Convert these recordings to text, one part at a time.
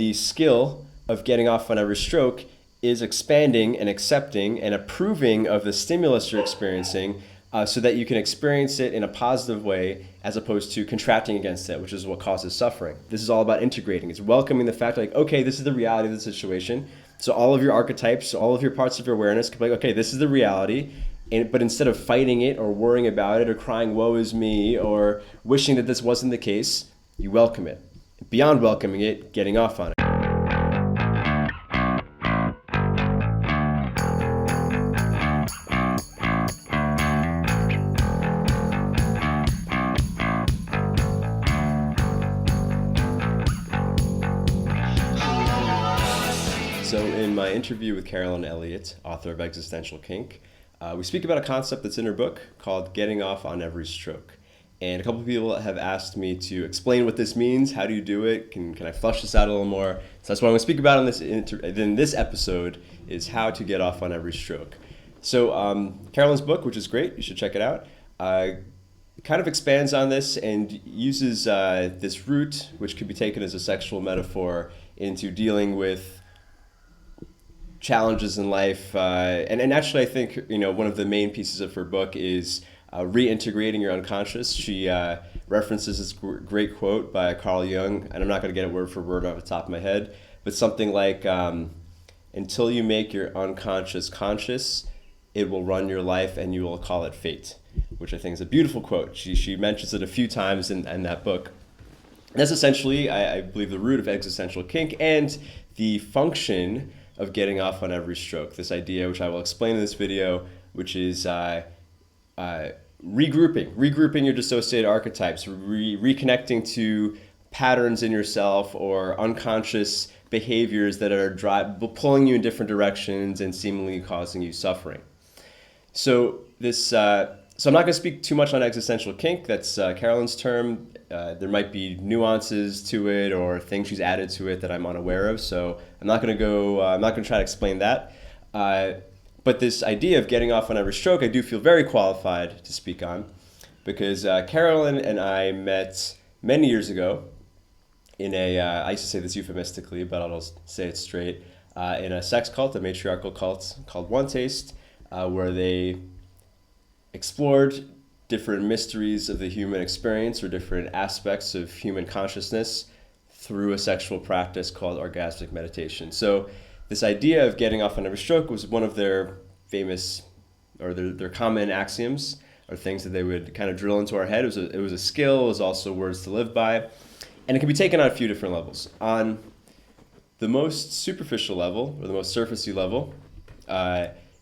the skill of getting off on every stroke is expanding and accepting and approving of the stimulus you're experiencing, so that you can experience it in a positive way as opposed to contracting against it, which is what causes suffering. This is all about integrating. It's welcoming the fact like, okay, this is the reality of the situation. So all of your archetypes, all of your parts of your awareness can be like, okay, this is the reality. But instead of fighting it or worrying about it or crying, woe is me, or wishing that this wasn't the case, you welcome it. Beyond welcoming it, getting off on it. So in my interview with Carolyn Elliott, author of Existential Kink, we speak about a concept that's in her book called getting off on every stroke. And a couple of people have asked me to explain what this means. How do you do it? Can I flesh this out a little more? So that's what I'm going to speak about in this episode, is how to get off on every stroke. So Carolyn's book, which is great, you should check it out, kind of expands on this and uses this root, which could be taken as a sexual metaphor, into dealing with challenges in life, and actually I think one of the main pieces of her book is reintegrating your unconscious. She references this great quote by Carl Jung, and I'm not going to get it word for word off the top of my head, but something like, until you make your unconscious conscious, it will run your life and you will call it fate, which I think is a beautiful quote. She mentions it a few times in that book. And that's essentially, I believe, the root of existential kink and the function of getting off on every stroke. This idea, which I will explain in this video, which is regrouping your dissociated archetypes, reconnecting to patterns in yourself or unconscious behaviors that are pulling you in different directions and seemingly causing you suffering. So I'm not going to speak too much on existential kink. That's Carolyn's term. There might be nuances to it or things she's added to it that I'm unaware of. So I'm not going to try to explain that. But this idea of getting off on every stroke, I do feel very qualified to speak on, because Carolyn and I met many years ago in I used to say this euphemistically, but I'll just say it straight, in a sex cult, a matriarchal cult called One Taste, where they explored different mysteries of the human experience or different aspects of human consciousness through a sexual practice called orgasmic meditation. So this idea of getting off on every stroke was one of their famous, or their common axioms, or things that they would kind of drill into our head. It was a skill, it was also words to live by, and it can be taken on a few different levels. On the most superficial level, or the most surfacey level,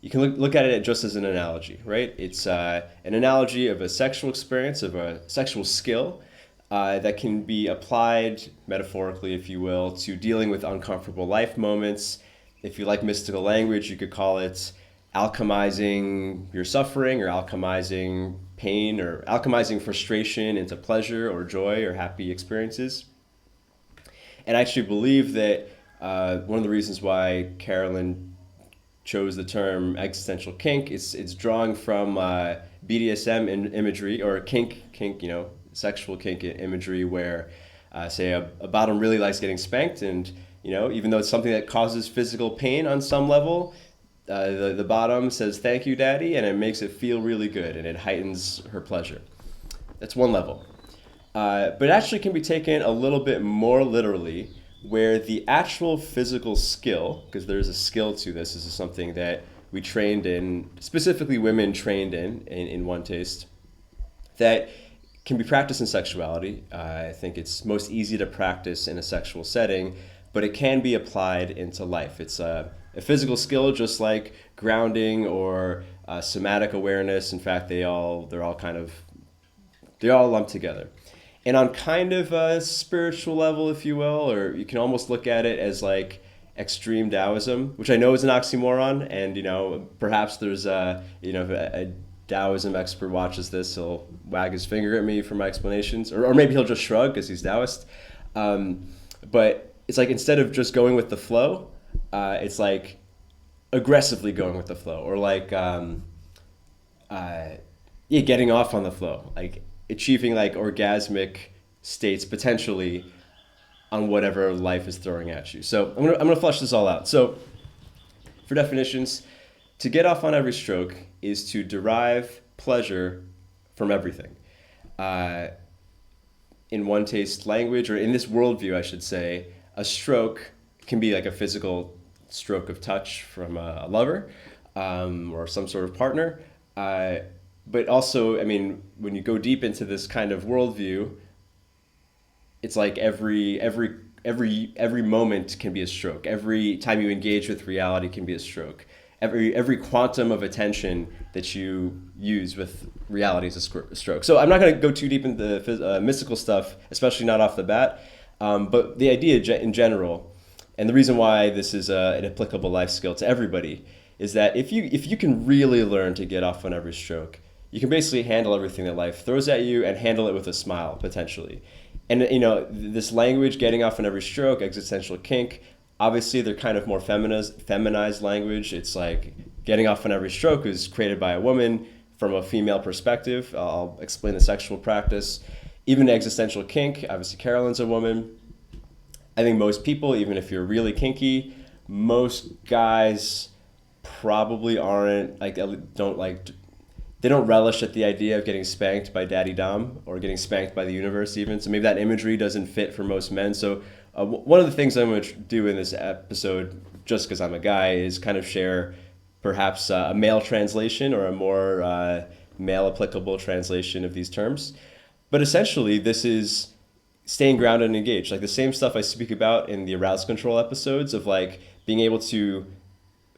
you can look at it just as an analogy, right? It's an analogy of a sexual experience, of a sexual skill that can be applied metaphorically, if you will, to dealing with uncomfortable life moments. If you like mystical language, you could call it alchemizing your suffering, or alchemizing pain, or alchemizing frustration into pleasure or joy or happy experiences. And I actually believe that one of the reasons why Carolyn chose the term existential kink, it's drawing from BDSM imagery, or kink, sexual kink imagery, where say a bottom really likes getting spanked, and even though it's something that causes physical pain on some level, the bottom says thank you daddy, and it makes it feel really good, and it heightens her pleasure. That's one level. But it actually can be taken a little bit more literally, where the actual physical skill, because there's a skill to this is something that we trained in, specifically women trained in One Taste, that can be practiced in sexuality. I think it's most easy to practice in a sexual setting, but it can be applied into life. It's a physical skill, just like grounding or somatic awareness. In fact, they're all lumped together. And on kind of a spiritual level, if you will, or you can almost look at it as like extreme Taoism, which I know is an oxymoron, and perhaps there's a Taoism expert watches this, he'll wag his finger at me for my explanations, or maybe he'll just shrug because he's Taoist. But it's like, instead of just going with the flow, it's like aggressively going with the flow, or like getting off on the flow, like achieving like orgasmic states potentially on whatever life is throwing at you. So I'm gonna flesh this all out. So for definitions, to get off on every stroke is to derive pleasure from everything. In one taste language, or in this worldview, I should say, a stroke can be like a physical stroke of touch from a lover or some sort of partner. But also, I mean, when you go deep into this kind of worldview, it's like every moment can be a stroke. Every time you engage with reality can be a stroke. Every quantum of attention that you use with reality is a stroke. So I'm not going to go too deep into the mystical stuff, especially not off the bat. But the idea in general, and the reason why this is an applicable life skill to everybody, is that if you can really learn to get off on every stroke, you can basically handle everything that life throws at you and handle it with a smile, potentially. And, you know, this language, getting off on every stroke, existential kink, obviously they're kind of more feminized language. It's like getting off on every stroke is created by a woman from a female perspective. I'll explain the sexual practice. Even existential kink, obviously Carolyn's a woman. I think most people, even if you're really kinky, most guys probably aren't, they don't relish at the idea of getting spanked by Daddy Dom or getting spanked by the universe even. So maybe that imagery doesn't fit for most men. So one of the things I'm going to do in this episode, just because I'm a guy, is kind of share perhaps a male translation or a more male applicable translation of these terms. But essentially, this is staying grounded and engaged. Like the same stuff I speak about in the arousal control episodes of like being able to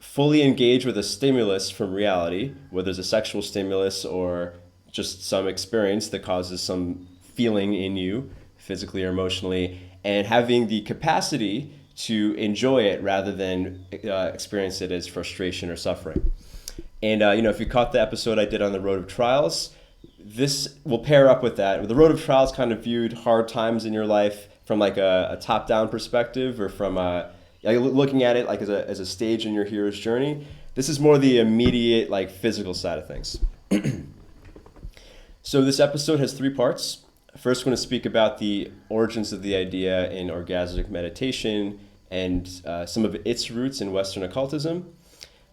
fully engage with a stimulus from reality, whether it's a sexual stimulus or just some experience that causes some feeling in you, physically or emotionally, and having the capacity to enjoy it rather than experience it as frustration or suffering. And if you caught the episode I did on the Road of Trials, this will pair up with that. The Road of Trials kind of viewed hard times in your life from like a top-down perspective, or from looking at it like as a stage in your hero's journey. This is more the immediate, like, physical side of things. So this episode has 3 parts. First, we're going to speak about the origins of the idea in orgasmic meditation and some of its roots in Western occultism.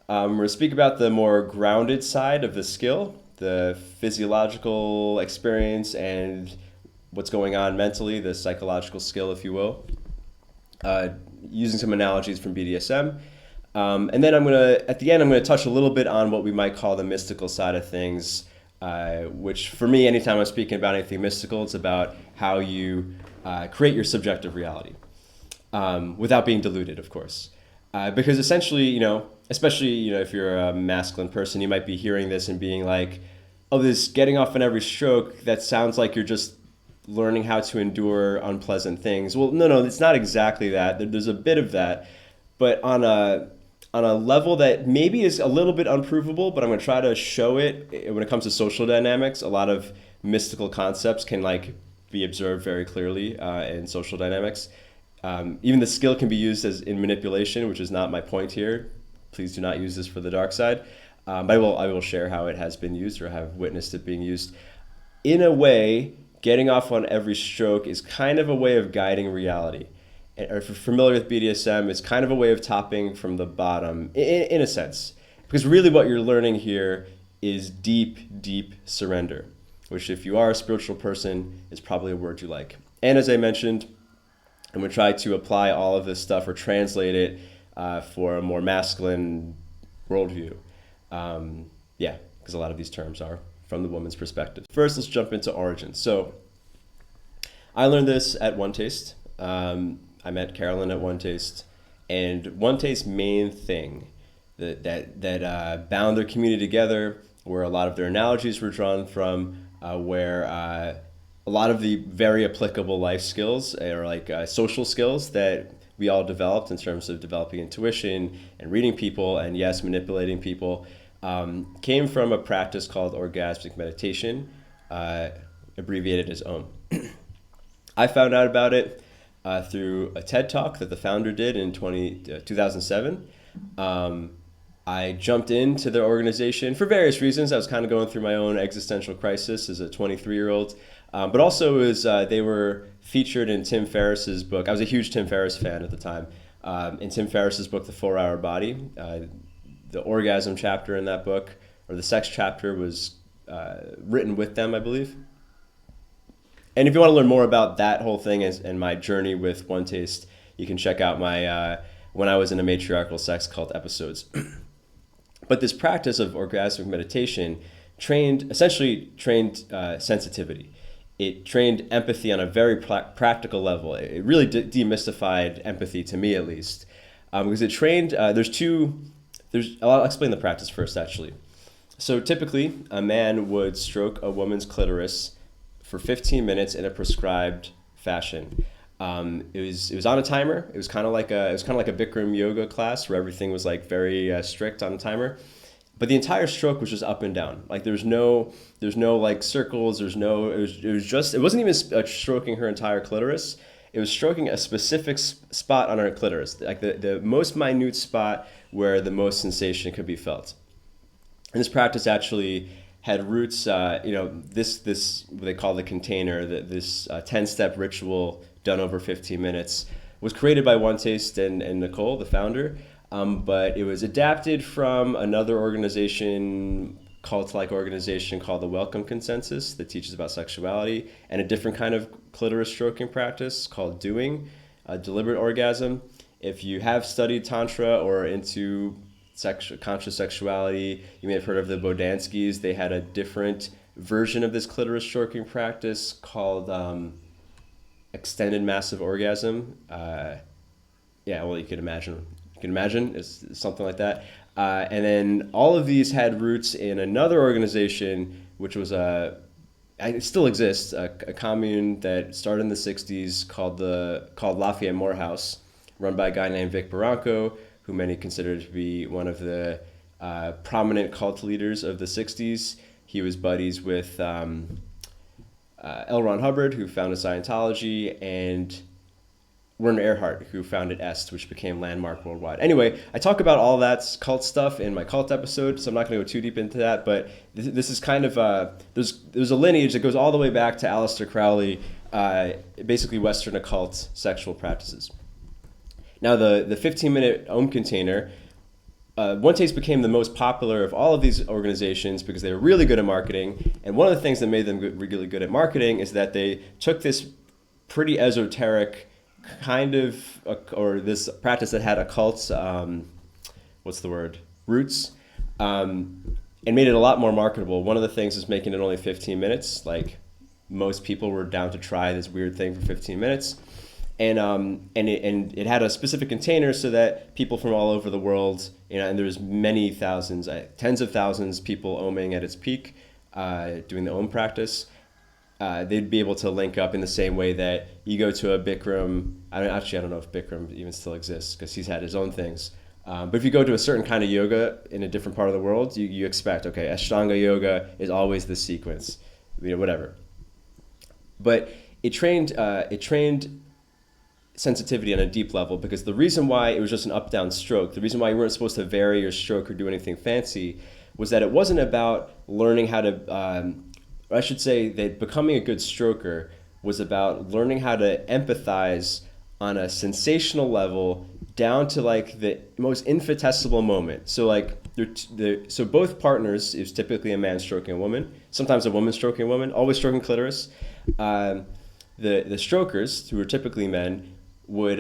We're going to speak about the more grounded side of the skill, the physiological experience and what's going on mentally, the psychological skill, if you will, using some analogies from BDSM. And then at the end, I'm going to touch a little bit on what we might call the mystical side of things, which for me, anytime I'm speaking about anything mystical, it's about how you create your subjective reality without being diluted, of course. Because essentially, especially, if you're a masculine person, you might be hearing this and being like, oh, this getting off on every stroke, that sounds like you're just learning how to endure unpleasant things. Well, no, it's not exactly that. There's a bit of that, but on a level that maybe is a little bit unprovable, but I'm going to try to show it. When it comes to social dynamics, a lot of mystical concepts can be observed very clearly in social dynamics. Even the skill can be used as in manipulation, which is not my point here. Please do not use this for the dark side. But I will share how it has been used, or have witnessed it being used. In a way, getting off on every stroke is kind of a way of guiding reality. Or if you're familiar with BDSM, it's kind of a way of topping from the bottom, in a sense. Because really what you're learning here is deep, deep surrender, which, if you are a spiritual person, is probably a word you like. And as I mentioned, I'm going to try to apply all of this stuff, or translate it for a more masculine worldview. Because a lot of these terms are from the woman's perspective. First, let's jump into origins. So I learned this at One Taste. I met Carolyn at One Taste, and One Taste's main thing that bound their community together, where a lot of their analogies were drawn from, where a lot of the very applicable life skills, or social skills that we all developed in terms of developing intuition and reading people, and yes, manipulating people, came from a practice called orgasmic meditation, abbreviated as OM. I found out about it through a TED Talk that the founder did in 2007. I jumped into their organization for various reasons. I was kind of going through my own existential crisis as a 23-year-old, but also they were featured in Tim Ferriss's book. I was a huge Tim Ferriss fan at the time. In Tim Ferriss's book, The 4-Hour Body, the orgasm chapter in that book, or the sex chapter, was written with them, I believe. And if you want to learn more about that whole thing and my journey with One Taste, you can check out my When I Was in a Matriarchal Sex Cult episodes. But this practice of orgasmic meditation essentially trained sensitivity. It trained empathy on a very practical level. It really demystified empathy, to me at least, because it trained. I'll explain the practice first, actually. So typically, a man would stroke a woman's clitoris for 15 minutes in a prescribed fashion. It was on a timer. It was kind of like a Bikram yoga class where everything was like very strict on a timer. But the entire stroke was just up and down. Like there's no like circles. It wasn't even stroking her entire clitoris. It was stroking a specific spot on her clitoris, like the most minute spot where the most sensation could be felt. And this practice actually had roots, this what they call the container, this 10-step ritual done over 15 minutes was created by One Taste and Nicole, the founder. But it was adapted from another cult-like organization called the Welcome Consensus that teaches about sexuality, and a different kind of clitoris stroking practice called doing, deliberate orgasm. If you have studied Tantra or into conscious sexuality, you may have heard of the Bodanskis. They had a different version of this clitoris stroking practice called extended massive orgasm. You can imagine. You can imagine it's something like that. And then all of these had roots in another organization, which was it still exists, a commune that started in the 60s called Lafayette Morehouse, run by a guy named Vic Barranco, who many consider to be one of the prominent cult leaders of the 60s. He was buddies with L. Ron Hubbard, who founded Scientology, and Werner Erhard, who founded EST, which became landmark worldwide. Anyway, I talk about all that cult stuff in my cult episode, so I'm not going to go too deep into that, but this is kind of, there's a lineage that goes all the way back to Aleister Crowley, basically Western occult sexual practices. Now, the 15-minute Om container, One Taste became the most popular of all of these organizations because they were really good at marketing, and one of the things that made them really good at marketing is that they took this pretty esoteric kind of, or this practice that had occult, roots, and made it a lot more marketable. One of the things is making it only 15 minutes. Like most people were down to try this weird thing for 15 minutes. And it had a specific container so that people from all over the world, and there's many thousands, tens of thousands people oming at its peak, doing the Om practice. They'd be able to link up in the same way that you go to a Bikram. I don't know if Bikram even still exists because he's had his own things. But if you go to a certain kind of yoga in a different part of the world, you expect, okay, Ashtanga yoga is always this sequence, whatever. But it trained sensitivity on a deep level, because the reason why it was just an up-down stroke, the reason why you weren't supposed to vary your stroke or do anything fancy, was that it wasn't about learning how to, or I should say that becoming a good stroker was about learning how to empathize on a sensational level down to like the most infinitesimal moment. So like, so both partners is typically a man stroking a woman, sometimes a woman stroking a woman, always stroking clitoris. The strokers, who are typically men, would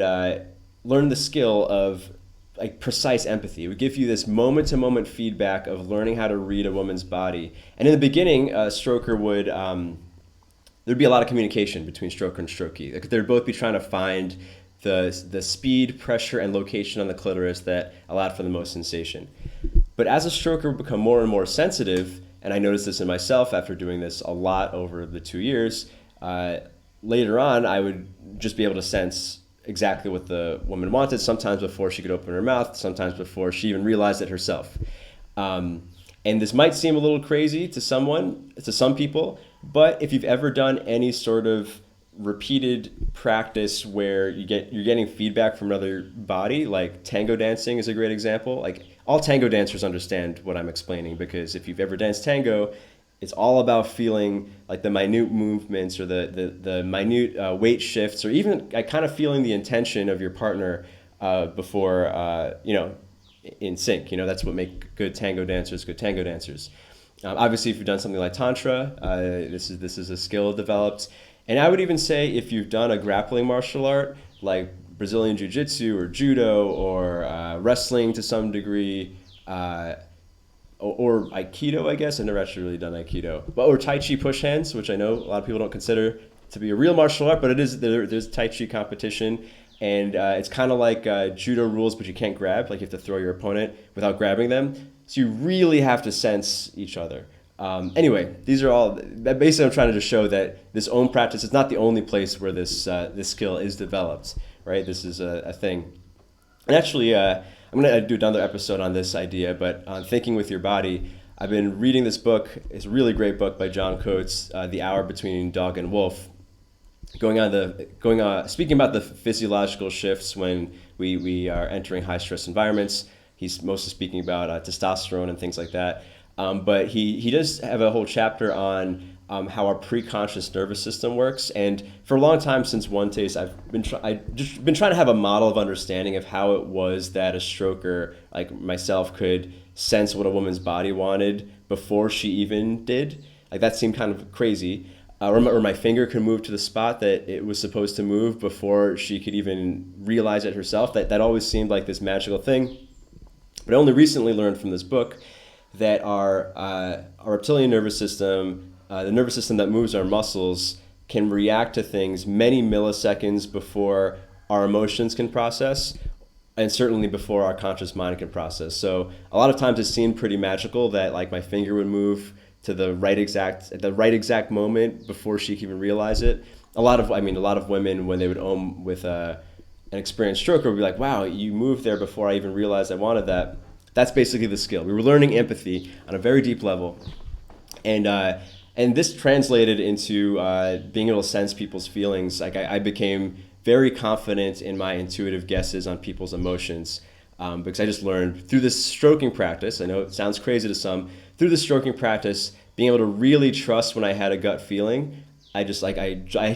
learn the skill of like precise empathy. It would give you this moment-to-moment feedback of learning how to read a woman's body. And in the beginning, a stroker would, there'd be a lot of communication between stroker and strokee. Like they'd both be trying to find the speed, pressure, and location on the clitoris that allowed for the most sensation. But as a stroker would become more and more sensitive, and I noticed this in myself after doing this a lot over the 2 years, later on, I would just be able to sense exactly what the woman wanted, sometimes before she could open her mouth, sometimes before she even realized it herself. And this might seem a little crazy to some people, but if you've ever done any sort of repeated practice where you're getting feedback from another body, like tango dancing is a great example. Like all tango dancers understand what I'm explaining, because if you've ever danced tango, It's all about feeling like the minute movements or the minute weight shifts, or even kind of feeling the intention of your partner before, in sync. That's what make good tango dancers good tango dancers. Obviously, if you've done something like Tantra, this is a skill developed. And I would even say if you've done a grappling martial art, like Brazilian Jiu-Jitsu or Judo or wrestling to some degree, or Aikido, I guess. I've never actually really done Aikido. Or Tai Chi push hands, which I know a lot of people don't consider to be a real martial art, but it is. There's Tai Chi competition, and it's kind of like Judo rules, but you can't grab. Like you have to throw your opponent without grabbing them. So you really have to sense each other. Anyway, these are all, basically I'm trying to just show that this own practice is not the only place where this skill is developed, right? This is a thing. And actually, I'm going to do another episode on this idea, but on thinking with your body, I've been reading this book. It's a really great book by John Coates, The Hour Between Dog and Wolf, speaking about the physiological shifts when we are entering high stress environments. He's mostly speaking about testosterone and things like that. But he does have a whole chapter on how our preconscious nervous system works. And for a long time since One Taste, I've been trying to have a model of understanding of how it was that a stroker like myself could sense what a woman's body wanted before she even did. Like that seemed kind of crazy. Or my finger could move to the spot that it was supposed to move before she could even realize it herself. That always seemed like this magical thing. But I only recently learned from this book that our reptilian nervous system, the nervous system that moves our muscles, can react to things many milliseconds before our emotions can process, and certainly before our conscious mind can process. So a lot of times it seemed pretty magical that like my finger would move to the right exact moment before she could even realize it. A lot of women, when they would with an experienced stroker, would be like, "Wow, you moved there before I even realized I wanted that." That's basically the skill. We were learning empathy on a very deep level, and this translated into being able to sense people's feelings. Like I became very confident in my intuitive guesses on people's emotions because I just learned through this stroking practice. I know it sounds crazy to some. Through the stroking practice, being able to really trust when I had a gut feeling, I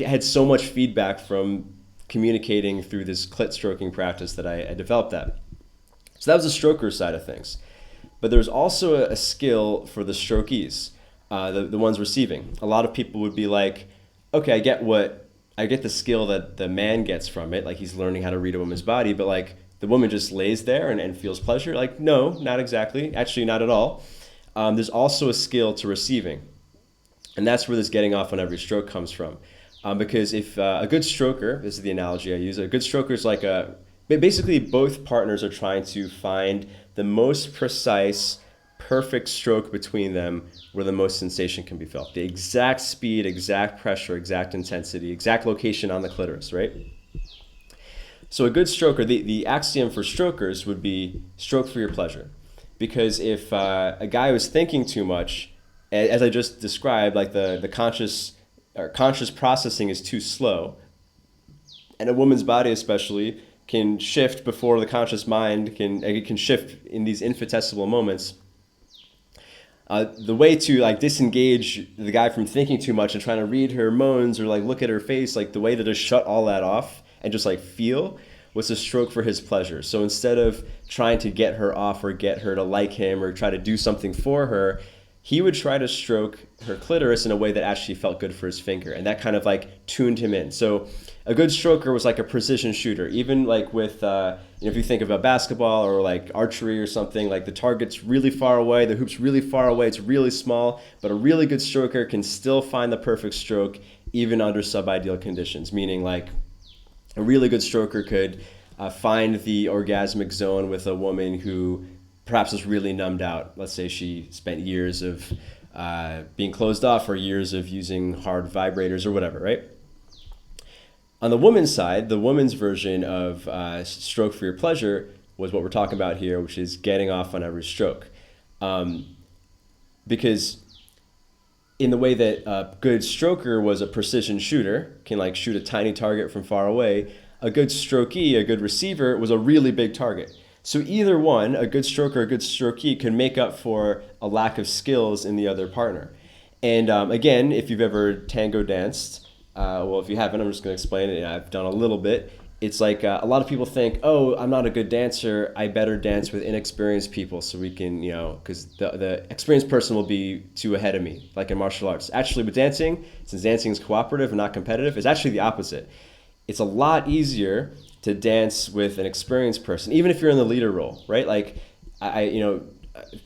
had so much feedback from communicating through this clit stroking practice that I developed that. So that was the stroker side of things. But there's also a skill for the strokees, the ones receiving. A lot of people would be like, okay, I get the skill that the man gets from it, like he's learning how to read a woman's body, but like the woman just lays there and feels pleasure. Like, no, not exactly. Actually, not at all. There's also a skill to receiving. And that's where this getting off on every stroke comes from. Because if a good stroker, this is the analogy I use, a good stroker is like basically both partners are trying to find the most precise, perfect stroke between them where the most sensation can be felt. The exact speed, exact pressure, exact intensity, exact location on the clitoris, right? So a good stroker, the axiom for strokers would be stroke for your pleasure. Because if a guy was thinking too much, as I just described, like the conscious processing is too slow, and a woman's body especially can shift before the conscious mind can shift in these infinitesimal moments. The way to like disengage the guy from thinking too much and trying to read her moans or like look at her face, like the way to just shut all that off and just like feel, was to stroke for his pleasure. So instead of trying to get her off or get her to like him or try to do something for her, he would try to stroke her clitoris in a way that actually felt good for his finger. And that kind of like tuned him in. So a good stroker was like a precision shooter. Even like with, if you think about basketball or like archery or something, like the target's really far away, the hoop's really far away, it's really small, but a really good stroker can still find the perfect stroke even under subideal conditions, meaning like a really good stroker could find the orgasmic zone with a woman who perhaps is really numbed out. Let's say she spent years of being closed off or years of using hard vibrators or whatever, right? On the woman's side, the woman's version of stroke for your pleasure was what we're talking about here, which is getting off on every stroke. Because in the way that a good stroker was a precision shooter, can like shoot a tiny target from far away, a good strokee, a good receiver, was a really big target. So either one, a good stroker or a good strokee, could make up for a lack of skills in the other partner. And again, if you've ever tango danced, well, if you haven't, I'm just going to explain it. I've done a little bit. It's like a lot of people think, oh, I'm not a good dancer. I better dance with inexperienced people so we can, because the experienced person will be too ahead of me, like in martial arts. Actually, with dancing, since dancing is cooperative and not competitive, it's actually the opposite. It's a lot easier to dance with an experienced person, even if you're in the leader role, right? Like, I've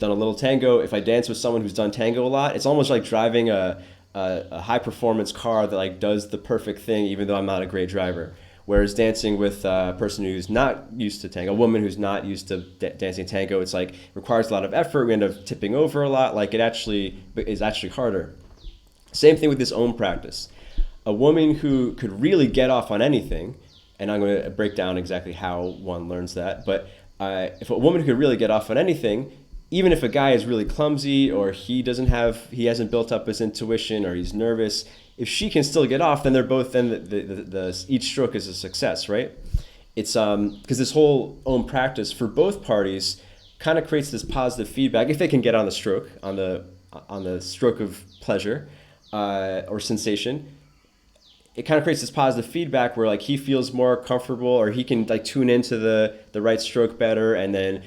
done a little tango. If I dance with someone who's done tango a lot, it's almost like driving a high performance car that like does the perfect thing, even though I'm not a great driver. Whereas dancing with a person who's not used to tango, a woman who's not used to dancing tango, it's like requires a lot of effort. We end up tipping over a lot. Like it actually is actually harder. Same thing with this Om practice. A woman who could really get off on anything, and I'm going to break down exactly how one learns that, but if a woman could really get off on anything, even if a guy is really clumsy or he hasn't built up his intuition or he's nervous, if she can still get off, then they're both, then the each stroke is a success, right? It's because this whole Om practice for both parties kind of creates this positive feedback if they can get on the stroke, on the stroke of pleasure or sensation. It kind of creates this positive feedback where like he feels more comfortable or he can like tune into the right stroke better, and then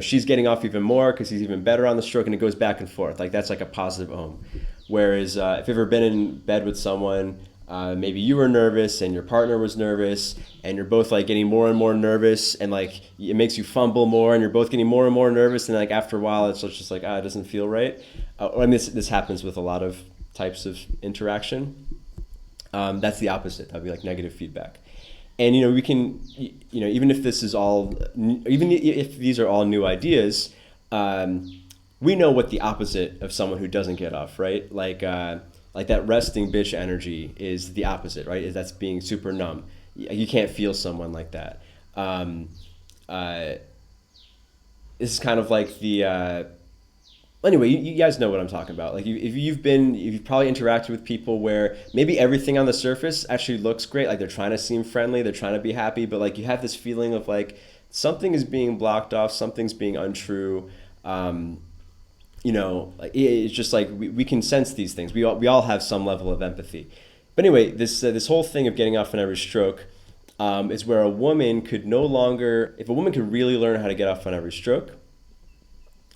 she's getting off even more because he's even better on the stroke, and it goes back and forth. Like that's like a positive Om. Whereas if you've ever been in bed with someone, maybe you were nervous and your partner was nervous, and you're both like getting more and more nervous, and like it makes you fumble more, and you're both getting more and more nervous, and like after a while it's just like it doesn't feel right. And this happens with a lot of types of interaction. That's the opposite. That'd be like negative feedback. And we can, even if this is all, even if these are all new ideas, we know what the opposite of someone who doesn't get off, right? Like that resting bitch energy is the opposite, right? That's being super numb. You can't feel someone like that. This is kind of like the. Anyway, you guys know what I'm talking about. Like if you've probably interacted with people where maybe everything on the surface actually looks great, like they're trying to seem friendly, they're trying to be happy, but like you have this feeling of like something is being blocked off, something's being untrue. Like it's just like we can sense these things. We all have some level of empathy. But anyway, this whole thing of getting off on every stroke is where a woman could if a woman could really learn how to get off on every stroke,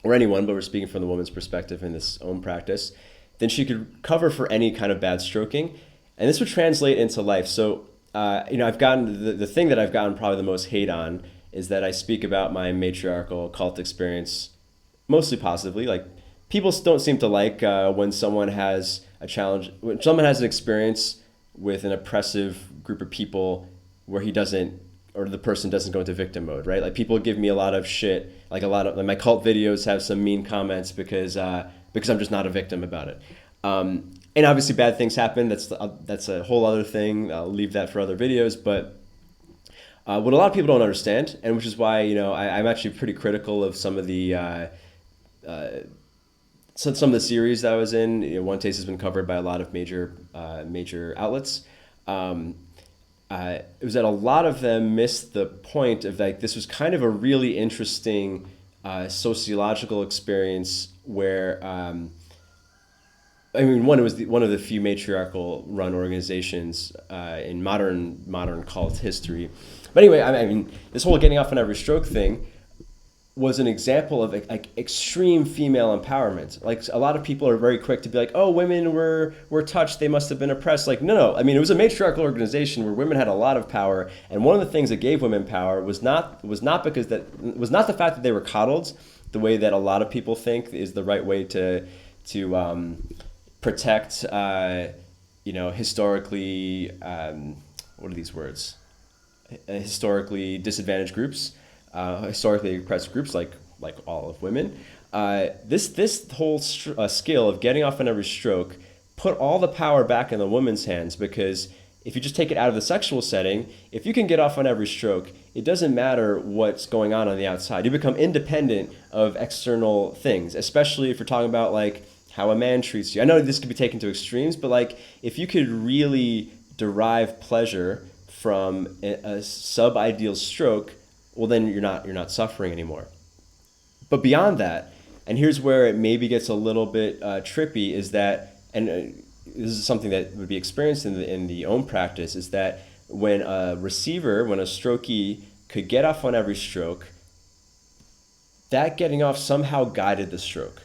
or anyone, but we're speaking from the woman's perspective in this Om practice, then she could cover for any kind of bad stroking, and this would translate into life. So, I've gotten the thing that I've gotten probably the most hate on is that I speak about my matriarchal cult experience mostly positively. Like people don't seem to like when someone has a challenge, when someone has an experience with an oppressive group of people where the person doesn't go into victim mode, right? Like people give me a lot of shit, like my cult videos have some mean comments because I'm just not a victim about it. And obviously bad things happen. That's a whole other thing. I'll leave that for other videos. But what a lot of people don't understand, and which is why I'm actually pretty critical of some of the some of the series that I was in. One Taste has been covered by a lot of major outlets. It was that a lot of them missed the point of like this was kind of a really interesting sociological experience where it was one of the few matriarchal run organizations in modern cult history. But anyway, this whole getting off on every stroke thing was an example of like extreme female empowerment. Like a lot of people are very quick to be like, oh, women were touched, they must have been oppressed. Like no. It was a matriarchal organization where women had a lot of power, and one of the things that gave women power was not the fact that they were coddled, the way that a lot of people think is the right way to protect historically what are these words? Historically disadvantaged groups. Historically oppressed groups like all of women. This whole skill of getting off on every stroke put all the power back in the woman's hands, because if you just take it out of the sexual setting, if you can get off on every stroke, it doesn't matter what's going on the outside. You become independent of external things, especially if you're talking about like how a man treats you. I know this could be taken to extremes, but like if you could really derive pleasure from a sub-ideal stroke, well, then you're not suffering anymore. But beyond that, and here's where it maybe gets a little bit trippy, is that and this is something that would be experienced in the Om practice, is that when a strokee could get off on every stroke, that getting off somehow guided the stroke.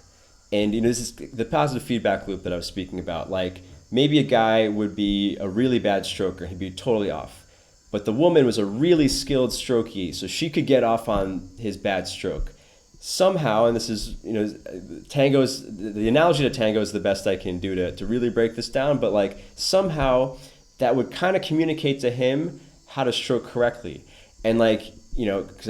And this is the positive feedback loop that I was speaking about. Like, maybe a guy would be a really bad stroker, he'd be totally off. But the woman was a really skilled strokee, so she could get off on his bad stroke. Somehow, and this is, the analogy to tango is the best I can do to really break this down, but like somehow that would kind of communicate to him how to stroke correctly. And like, because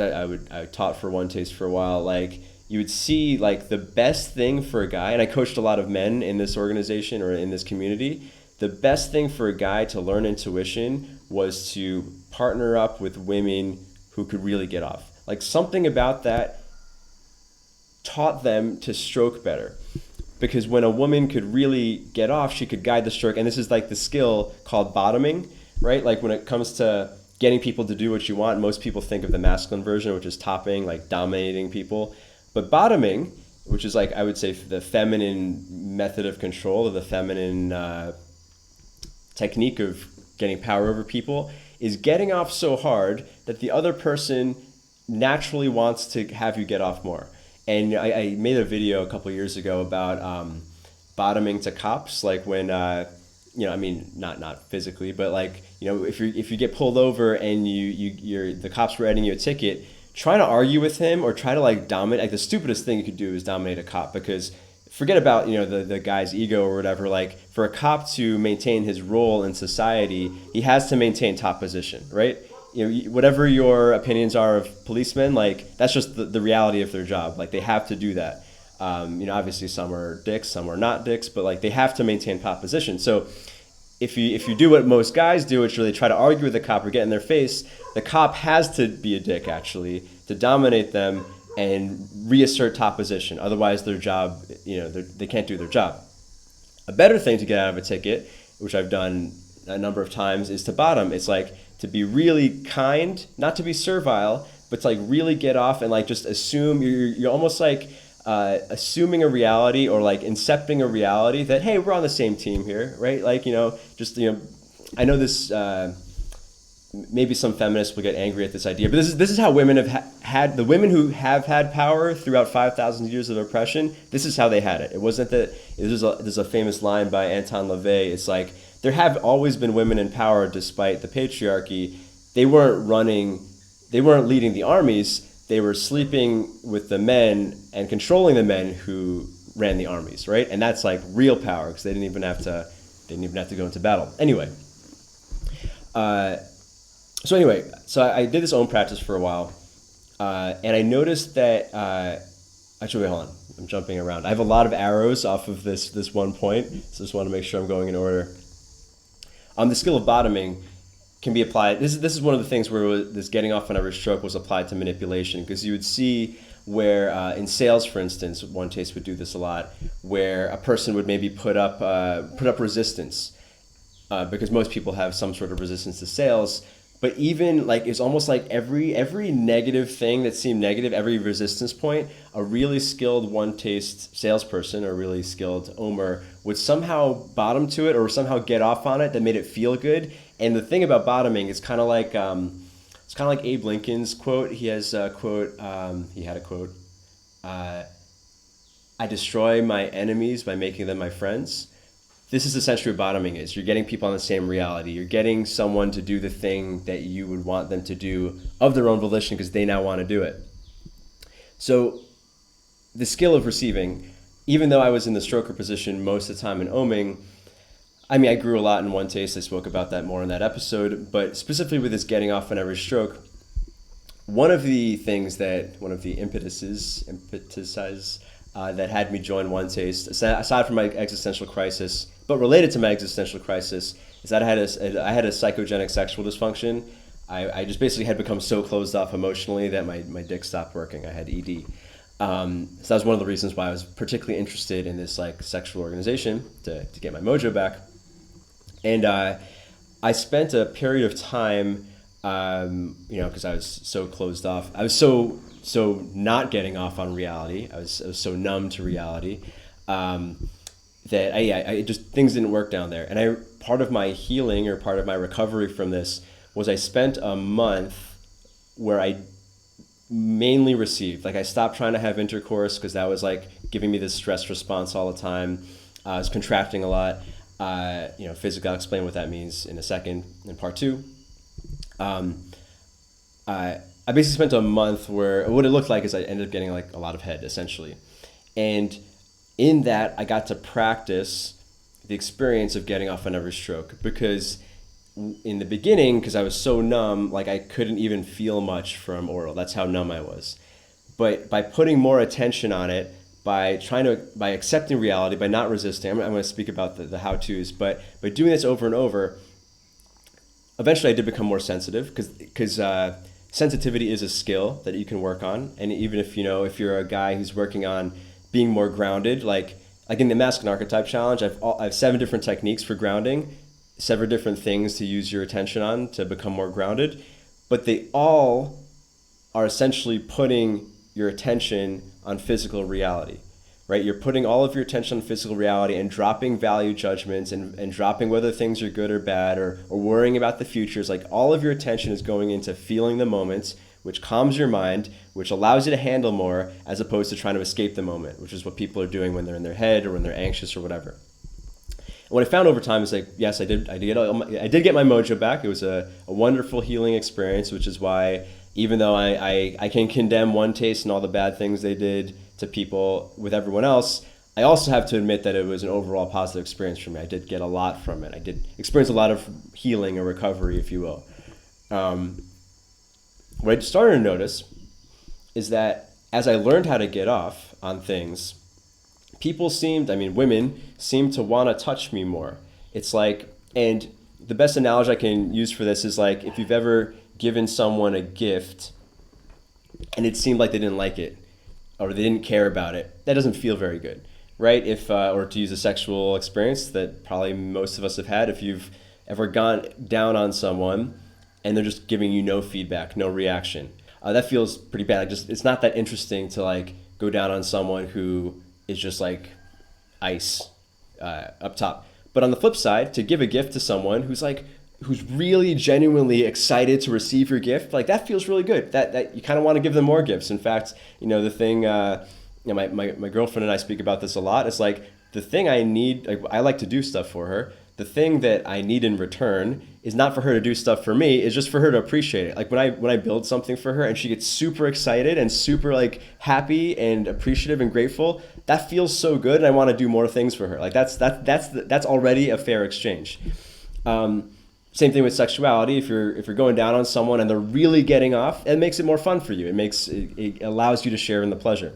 I taught for One Taste for a while, like you would see like the best thing for a guy, and I coached a lot of men in this organization or in this community, the best thing for a guy to learn intuition was to partner up with women who could really get off. Like something about that taught them to stroke better, because when a woman could really get off, she could guide the stroke. And this is like the skill called bottoming, right? Like when it comes to getting people to do what you want, most people think of the masculine version, which is topping, like dominating people. But bottoming, which is like, I would say the feminine method of control, or the feminine technique of getting power over people, is getting off so hard that the other person naturally wants to have you get off more. And I made a video a couple of years ago about bottoming to cops, like when, not physically, but like, if you get pulled over and the cops were writing you a ticket, trying to argue with him or try to like dominate, like the stupidest thing you could do is dominate a cop, because forget about, the guy's ego or whatever, like for a cop to maintain his role in society, he has to maintain top position, right? Whatever your opinions are of policemen, like that's just the reality of their job. Like they have to do that. Obviously some are dicks, some are not dicks, but like they have to maintain top position. So if you do what most guys do, which really try to argue with the cop or get in their face, the cop has to be a dick actually to dominate them and reassert top position. Otherwise their job, they can't do their job. A better thing to get out of a ticket, which I've done a number of times, is to bottom. It's like to be really kind, not to be servile, but to like really get off and like just assume, you're almost like assuming a reality or like incepting a reality that, hey, we're on the same team here, right? Like, I know this, maybe some feminists will get angry at this idea, but this is how women have had, the women who have had power throughout 5,000 years of oppression, this is how they had it. It wasn't that, there's a famous line by Anton LaVey, it's like, there have always been women in power despite the patriarchy. They weren't leading the armies, they were sleeping with the men and controlling the men who ran the armies, right? And that's like real power, because they didn't even have to go into battle. Anyway, so I did this own practice for a while, and I noticed that, actually, wait, hold on, I'm jumping around. I have a lot of arrows off of this one point, so just want to make sure I'm going in order. The skill of bottoming can be applied. This is one of the things where this getting off on every stroke was applied to manipulation, because you would see where in sales, for instance, One Taste would do this a lot, where a person would maybe put up resistance, because most people have some sort of resistance to sales. But even like it's almost like every negative thing that seemed negative, every resistance point, a really skilled One Taste salesperson or a really skilled Omer would somehow bottom to it or somehow get off on it that made it feel good. And the thing about bottoming is kind of like Abe Lincoln's quote. He has a quote. He had a quote. I destroy my enemies by making them my friends. This is essentially what bottoming is. You're getting people on the same reality. You're getting someone to do the thing that you would want them to do of their own volition because they now want to do it. So the skill of receiving, even though I was in the stroker position most of the time in oming, I mean, I grew a lot in One Taste. I spoke about that more in that episode. But specifically with this getting off on every stroke, one of the impetuses that had me join One Taste, aside from my existential crisis, but related to my existential crisis, is that I had a psychogenic sexual dysfunction. I just basically had become so closed off emotionally that my dick stopped working. I had ED. So that was one of the reasons why I was particularly interested in this like sexual organization to get my mojo back. And I spent a period of time, because I was so closed off. I was so not getting off on reality. I was so numb to reality. that I just, things didn't work down there. And part of my healing or part of my recovery from this was I spent a month where I mainly received. Like I stopped trying to have intercourse because that was like giving me this stress response all the time. I was contracting a lot. Physically, I'll explain what that means in a second in part 2. I basically spent a month where what it looked like is I ended up getting like a lot of head essentially. And in that, I got to practice the experience of getting off on every stroke, because in the beginning, because I was so numb, like I couldn't even feel much from oral. That's how numb I was. But by putting more attention on it, by accepting reality, by not resisting, I'm going to speak about the how-tos, but by doing this over and over, eventually I did become more sensitive, because sensitivity is a skill that you can work on. And even if you're a guy who's working on being more grounded, like in the masculine archetype challenge, I've 7 different techniques for grounding, 7 different things to use your attention on to become more grounded, but they all are essentially putting your attention on physical reality, right? You're putting all of your attention on physical reality and dropping value judgments and dropping whether things are good or bad or worrying about the futures. Like all of your attention is going into feeling the moments, which calms your mind, which allows you to handle more, as opposed to trying to escape the moment, which is what people are doing when they're in their head or when they're anxious or whatever. And what I found over time is like, yes, I did get my mojo back. It was a wonderful healing experience, which is why even though I can condemn One Taste and all the bad things they did to people with everyone else, I also have to admit that it was an overall positive experience for me. I did get a lot from it. I did experience a lot of healing or recovery, if you will. What I started to notice is that as I learned how to get off on things, women seemed to want to touch me more. It's like, and the best analogy I can use for this is like if you've ever given someone a gift and it seemed like they didn't like it or they didn't care about it, that doesn't feel very good, right? Or to use a sexual experience that probably most of us have had, if you've ever gone down on someone and they're just giving you no feedback, no reaction, that feels pretty bad. It's not that interesting to like go down on someone who is just like ice up top. But on the flip side, to give a gift to someone who's really genuinely excited to receive your gift, like that feels really good. That you kind of want to give them more gifts. In fact, the thing, my girlfriend and I speak about this a lot. It's like the thing I need, like I like to do stuff for her. The thing that I need in return is not for her to do stuff for me, it's just for her to appreciate it. Like when I build something for her and she gets super excited and super like happy and appreciative and grateful, that feels so good, and I want to do more things for her. Like that's already a fair exchange. Same thing with sexuality. If you're going down on someone and they're really getting off, it makes it more fun for you. It allows you to share in the pleasure.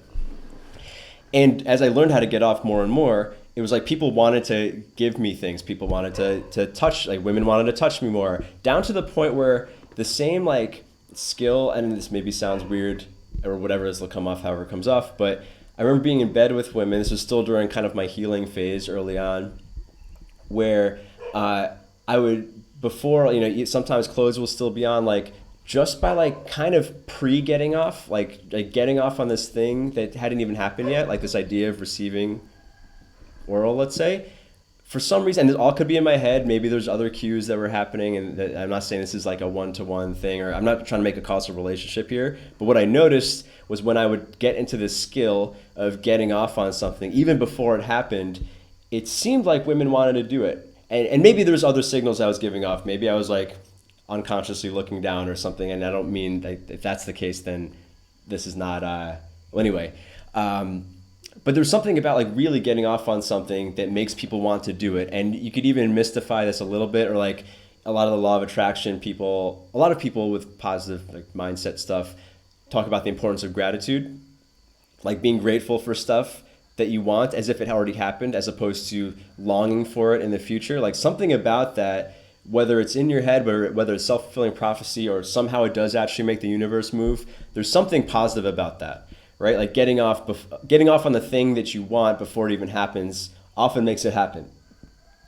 And as I learned how to get off more and more, it was like people wanted to give me things. People wanted to touch, like women wanted to touch me more, down to the point where the same like skill, and this maybe sounds weird or whatever, this will come off however it comes off, but I remember being in bed with women. This was still during kind of my healing phase early on, where I would, before, sometimes clothes will still be on, like just by like kind of pre-getting off, like getting off on this thing that hadn't even happened yet, like this idea of receiving oral, let's say, for some reason, and this all could be in my head, maybe there's other cues that were happening, and that I'm not saying this is like a one-to-one thing, or I'm not trying to make a causal relationship here, but what I noticed was when I would get into this skill of getting off on something, even before it happened, it seemed like women wanted to do it. And maybe there's other signals I was giving off. Maybe I was like unconsciously looking down or something, and I don't mean that if that's the case, then this is not, well, anyway. But there's something about like really getting off on something that makes people want to do it. And you could even mystify this a little bit, or like a lot of the law of attraction a lot of people with positive like mindset stuff talk about the importance of gratitude, like being grateful for stuff that you want as if it already happened, as opposed to longing for it in the future. Like something about that, whether it's in your head, whether it's self-fulfilling prophecy or somehow it does actually make the universe move, there's something positive about that, right? Like getting off on the thing that you want before it even happens often makes it happen.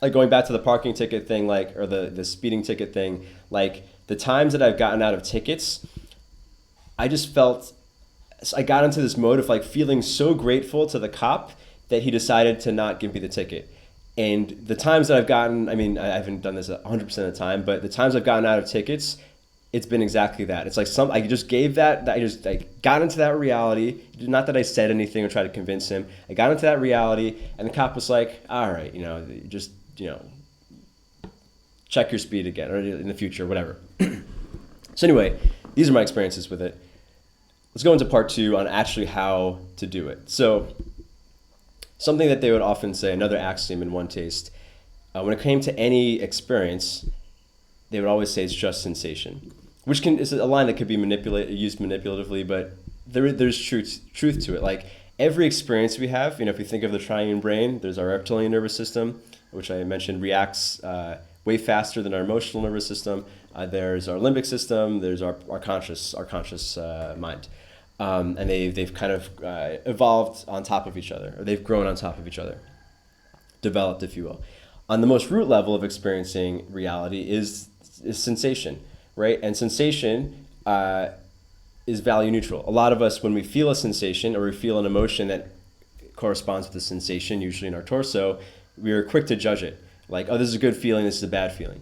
Like going back to the parking ticket thing, like, or the speeding ticket thing, like the times that I've gotten out of tickets, I got into this mode of like feeling so grateful to the cop that he decided to not give me the ticket. And the times that I've gotten, I mean, I haven't done this 100% of the time, but the times I've gotten out of tickets, it's been exactly that. It's like I just gave that I just got into that reality. Not that I said anything or tried to convince him. I got into that reality, and the cop was like, all right, just, check your speed again, or in the future, whatever. So anyway, these are my experiences with it. Let's go into part 2 on actually how to do it. So something that they would often say, another axiom in One Taste, when it came to any experience, they would always say it's just sensation, which is a line that could be used manipulatively, but there's truth to it. Like every experience we have, if we think of the triune brain, there's our reptilian nervous system, which I mentioned reacts way faster than our emotional nervous system. There's our limbic system. There's our conscious mind, and they've kind of evolved on top of each other, or they've grown on top of each other, developed, if you will. On the most root level of experiencing reality is sensation, right? And sensation is value neutral. A lot of us, when we feel a sensation or we feel an emotion that corresponds with a sensation, usually in our torso, we are quick to judge it. Like, oh, this is a good feeling, this is a bad feeling.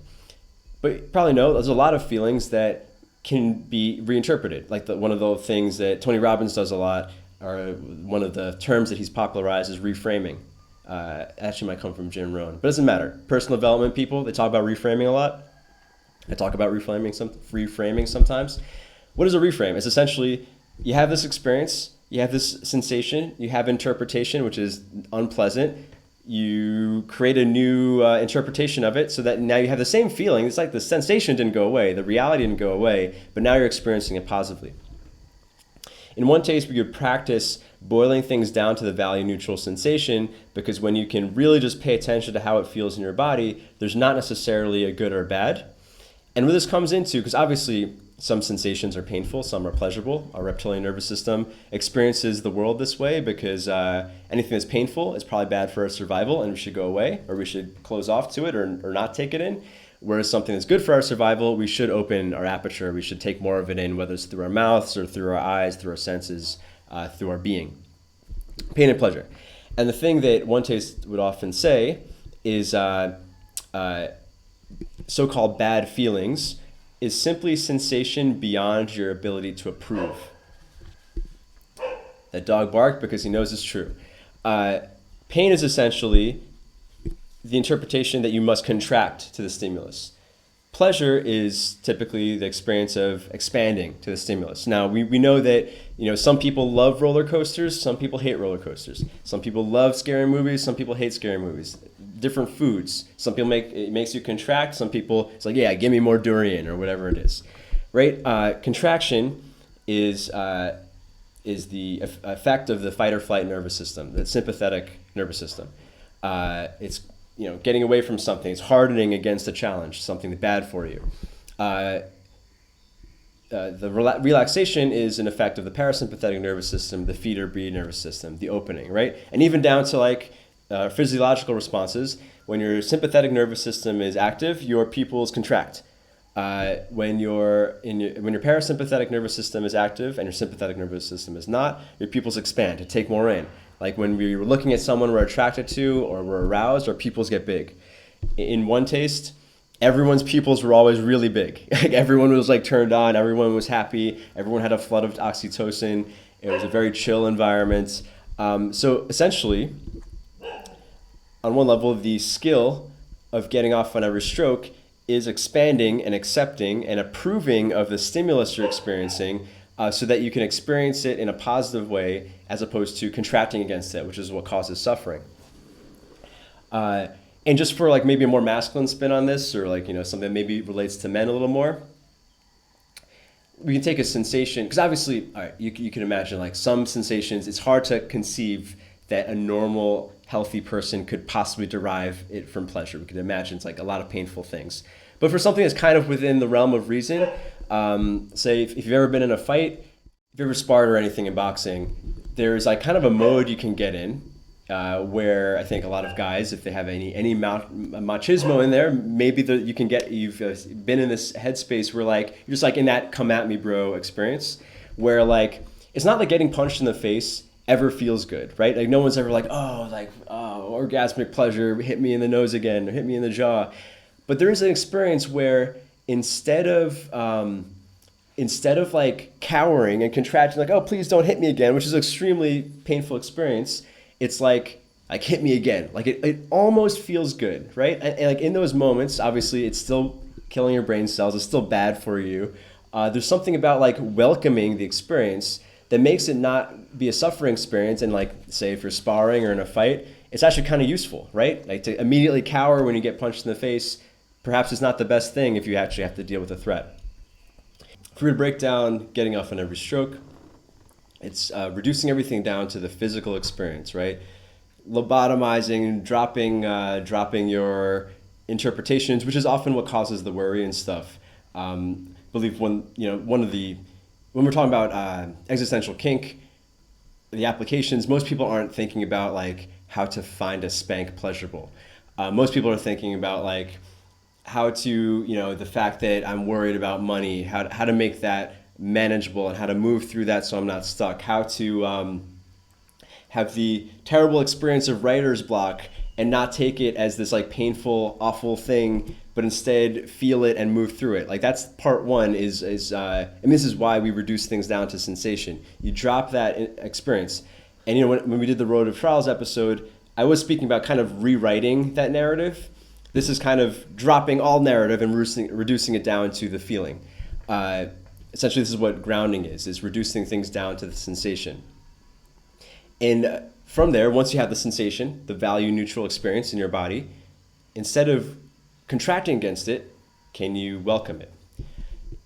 But you probably know there's a lot of feelings that can be reinterpreted. Like one of the things that Tony Robbins does a lot, or one of the terms that he's popularized is reframing. Actually might come from Jim Rohn, but it doesn't matter. Personal development people, they talk about reframing a lot. I talk about reframing sometimes. What is a reframe? It's essentially, you have this experience, you have this sensation, you have interpretation, which is unpleasant. You create a new interpretation of it so that now you have the same feeling. It's like the sensation didn't go away, the reality didn't go away, but now you're experiencing it positively. In One Taste, we could practice boiling things down to the value neutral sensation, because when you can really just pay attention to how it feels in your body, there's not necessarily a good or bad. And what this comes into, because obviously some sensations are painful, some are pleasurable. Our reptilian nervous system experiences the world this way because anything that's painful is probably bad for our survival and we should go away, or we should close off to it, or not take it in. Whereas something that's good for our survival, we should open our aperture, we should take more of it in, whether it's through our mouths or through our eyes, through our senses, through our being. Pain and pleasure. And the thing that One Taste would often say is so-called bad feelings is simply sensation beyond your ability to approve. That dog barked because he knows it's true. Pain is essentially the interpretation that you must contract to the stimulus. Pleasure is typically the experience of expanding to the stimulus. Now, we know that some people love roller coasters, some people hate roller coasters. Some people love scary movies, some people hate scary movies. Different foods. Some people it makes you contract, some people, it's like, yeah, give me more durian or whatever it is. Right? Contraction is the effect of the fight or flight nervous system, the sympathetic nervous system. It's getting away from something. It's hardening against a challenge, something bad for you. The relaxation is an effect of the parasympathetic nervous system, the feed or breathe nervous system, the opening, right? And even down to physiological responses. When your sympathetic nervous system is active, your pupils contract. When your parasympathetic nervous system is active and your sympathetic nervous system is not, your pupils expand to take more in. Like when we're looking at someone we're attracted to or we're aroused, our pupils get big. In One Taste, everyone's pupils were always really big. Everyone was turned on, everyone was happy, everyone had a flood of oxytocin. It was a very chill environment. So essentially, on one level, the skill of getting off on every stroke is expanding and accepting and approving of the stimulus you're experiencing, so that you can experience it in a positive way as opposed to contracting against it, which is what causes suffering. And just for maybe a more masculine spin on this, or something that maybe relates to men a little more, we can take a sensation, because obviously, all right, you can imagine some sensations, it's hard to conceive that a normal, healthy person could possibly derive it from pleasure. We could imagine it's a lot of painful things. But for something that's kind of within the realm of reason, say if you've ever been in a fight, if you ever sparred or anything in boxing, there's kind of a mode you can get in where I think a lot of guys, if they have any machismo in there, maybe you've been in this headspace where you're just in that come at me bro experience where it's not like getting punched in the face ever feels good, right? Like no one's ever like, orgasmic pleasure, hit me in the nose again, or hit me in the jaw. But there is an experience where instead of like cowering and contracting, like, oh, please don't hit me again, which is an extremely painful experience, it's like hit me again. Like it almost feels good, right? And like in those moments, obviously it's still killing your brain cells, it's still bad for you. There's something about like welcoming the experience that makes it not be a suffering experience. And like, say if you're sparring or in a fight, it's actually kind of useful, right? Like to immediately cower when you get punched in the face, perhaps it's not the best thing if you actually have to deal with a threat. If we were to break down getting off on every stroke, it's reducing everything down to the physical experience, right? Lobotomizing, dropping your interpretations, which is often what causes the worry and stuff. Believe when we're talking about existential kink, the applications, most people aren't thinking about like how to find a spank pleasurable. Most people are thinking about like how to, the fact that I'm worried about money, how to make that manageable and how to move through that so I'm not stuck, how to have the terrible experience of writer's block and not take it as this like painful, awful thing, but instead feel it and move through it. Like that's part one and this is why we reduce things down to sensation. You drop that experience. And when we did the Road of Trials episode, I was speaking about kind of rewriting that narrative. This is kind of dropping all narrative and reducing it down to the feeling. Essentially, this is what grounding is reducing things down to the sensation. And from there, once you have the sensation, the value neutral experience in your body, instead of contracting against it, can you welcome it?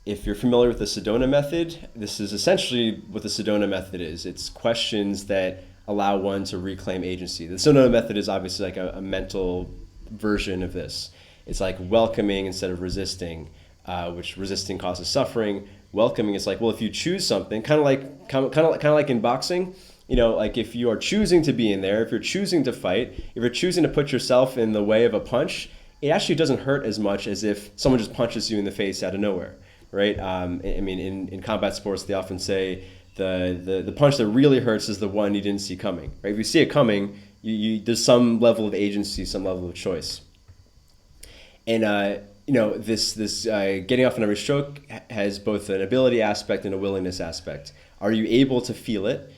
If you're familiar with the Sedona method, this is essentially what the Sedona method is. It's questions that allow one to reclaim agency. The Sedona method is obviously like a mental version of this. It's like welcoming instead of resisting, which resisting causes suffering. Welcoming is like, well, if you choose something, kind of like in boxing, like if you are choosing to be in there, if you're choosing to fight, if you're choosing to put yourself in the way of a punch, it actually doesn't hurt as much as if someone just punches you in the face out of nowhere, right? In combat sports, they often say the punch that really hurts is the one you didn't see coming, right? If you see it coming, there's some level of agency, some level of choice. And this getting off on every stroke has both an ability aspect and a willingness aspect. Are you able to feel it?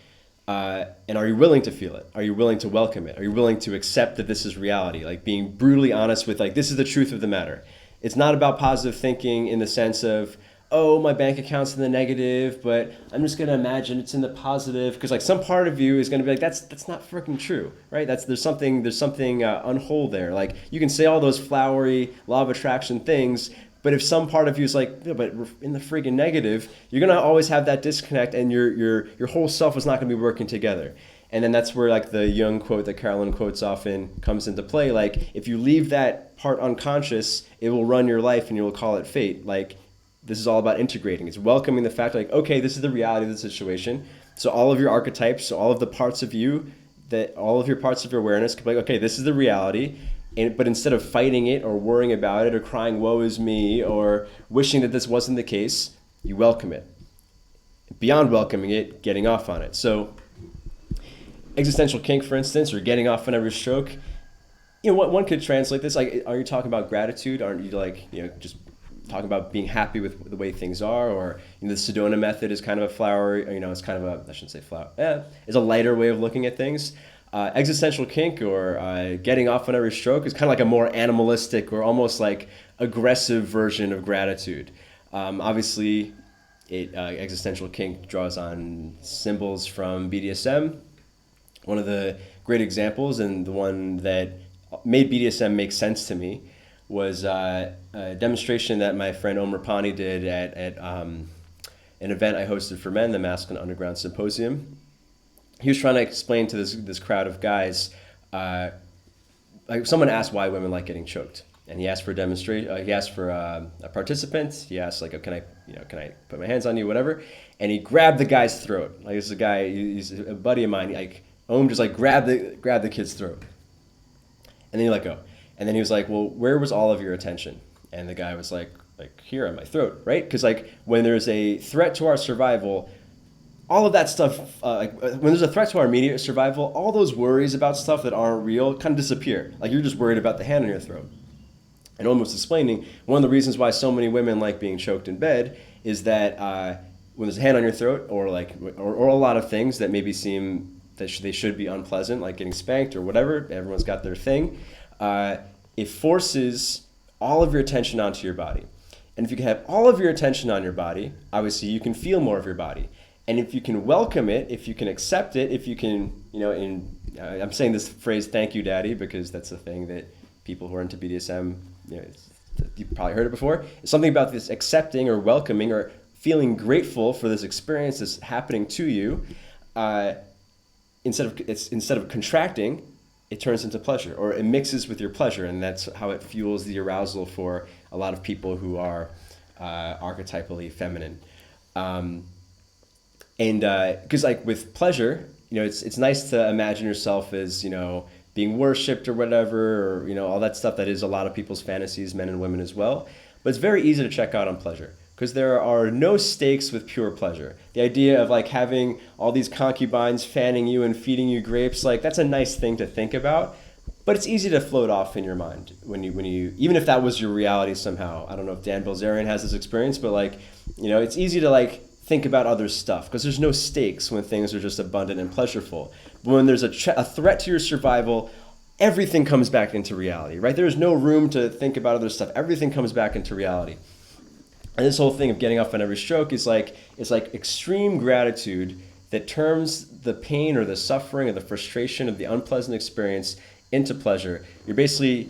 And are you willing to feel it? Are you willing to welcome it? Are you willing to accept that this is reality? Like being brutally honest with like, this is the truth of the matter. It's not about positive thinking in the sense of, oh, my bank account's in the negative, but I'm just going to imagine it's in the positive. Because like some part of you is going to be like, that's not freaking true, right? There's something unwhole there. Like you can say all those flowery law of attraction things, but if some part of you is like, yeah, but we're in the friggin' negative, you're gonna always have that disconnect, and your whole self is not gonna be working together. And then that's where like the Jung quote that Carolyn quotes often comes into play. Like if you leave that part unconscious, it will run your life, and you will call it fate. Like this is all about integrating. It's welcoming the fact like, okay, this is the reality of the situation. So all of your archetypes, so all of the parts of you, all of your parts of your awareness can be like, okay, this is the reality. But instead of fighting it or worrying about it or crying, woe is me, or wishing that this wasn't the case, you welcome it. Beyond welcoming it, getting off on it. So existential kink, for instance, or getting off on every stroke, one could translate this like, are you talking about gratitude? Aren't you like, just talking about being happy with the way things are? Or the Sedona method is kind of a flowery, it's kind of a, I shouldn't say flower, it's a lighter way of looking at things. Existential kink or getting off on every stroke is kind of like a more animalistic or almost like aggressive version of gratitude. Obviously, existential kink draws on symbols from BDSM. One of the great examples and the one that made BDSM make sense to me was a demonstration that my friend Omer Pani did at an event I hosted for men, the Masculine Underground Symposium. He was trying to explain to this crowd of guys, like someone asked why women like getting choked, and he asked for a demonstration. He asked for a participant. He asked like, can I put my hands on you, whatever, and he grabbed the guy's throat. Like this is a guy, he's a buddy of mine. Like just like grabbed the kid's throat, and then he let go. And then he was like, well, where was all of your attention? And the guy was like here on my throat, right? Because like when there's a threat to our survival, all of that stuff, when there's a threat to our immediate survival, all those worries about stuff that aren't real kind of disappear. Like you're just worried about the hand on your throat. And almost explaining, one of the reasons why so many women like being choked in bed is that when there's a hand on your throat, or a lot of things that maybe seem that they should be unpleasant, like getting spanked or whatever, everyone's got their thing, it forces all of your attention onto your body. And if you can have all of your attention on your body, obviously you can feel more of your body. And if you can welcome it, if you can accept it, if you can, I'm saying this phrase, thank you, daddy, because that's a thing that people who are into BDSM, you've probably heard it before. It's something about this accepting or welcoming or feeling grateful for this experience that's happening to you. Instead of contracting, it turns into pleasure, or it mixes with your pleasure, and that's how it fuels the arousal for a lot of people who are archetypally feminine. And because like with pleasure, it's nice to imagine yourself as, being worshipped or whatever, or, all that stuff that is a lot of people's fantasies, men and women as well. But it's very easy to check out on pleasure because there are no stakes with pure pleasure. The idea of like having all these concubines fanning you and feeding you grapes, like that's a nice thing to think about, but it's easy to float off in your mind when you even if that was your reality somehow. I don't know if Dan Bilzerian has this experience, but like, it's easy to like think about other stuff because there's no stakes when things are just abundant and pleasureful. But when there's a threat to your survival, everything comes back into reality, right? There's no room to think about other stuff. Everything comes back into reality. And this whole thing of getting off on every stroke is like extreme gratitude that turns the pain or the suffering or the frustration of the unpleasant experience into pleasure. You're basically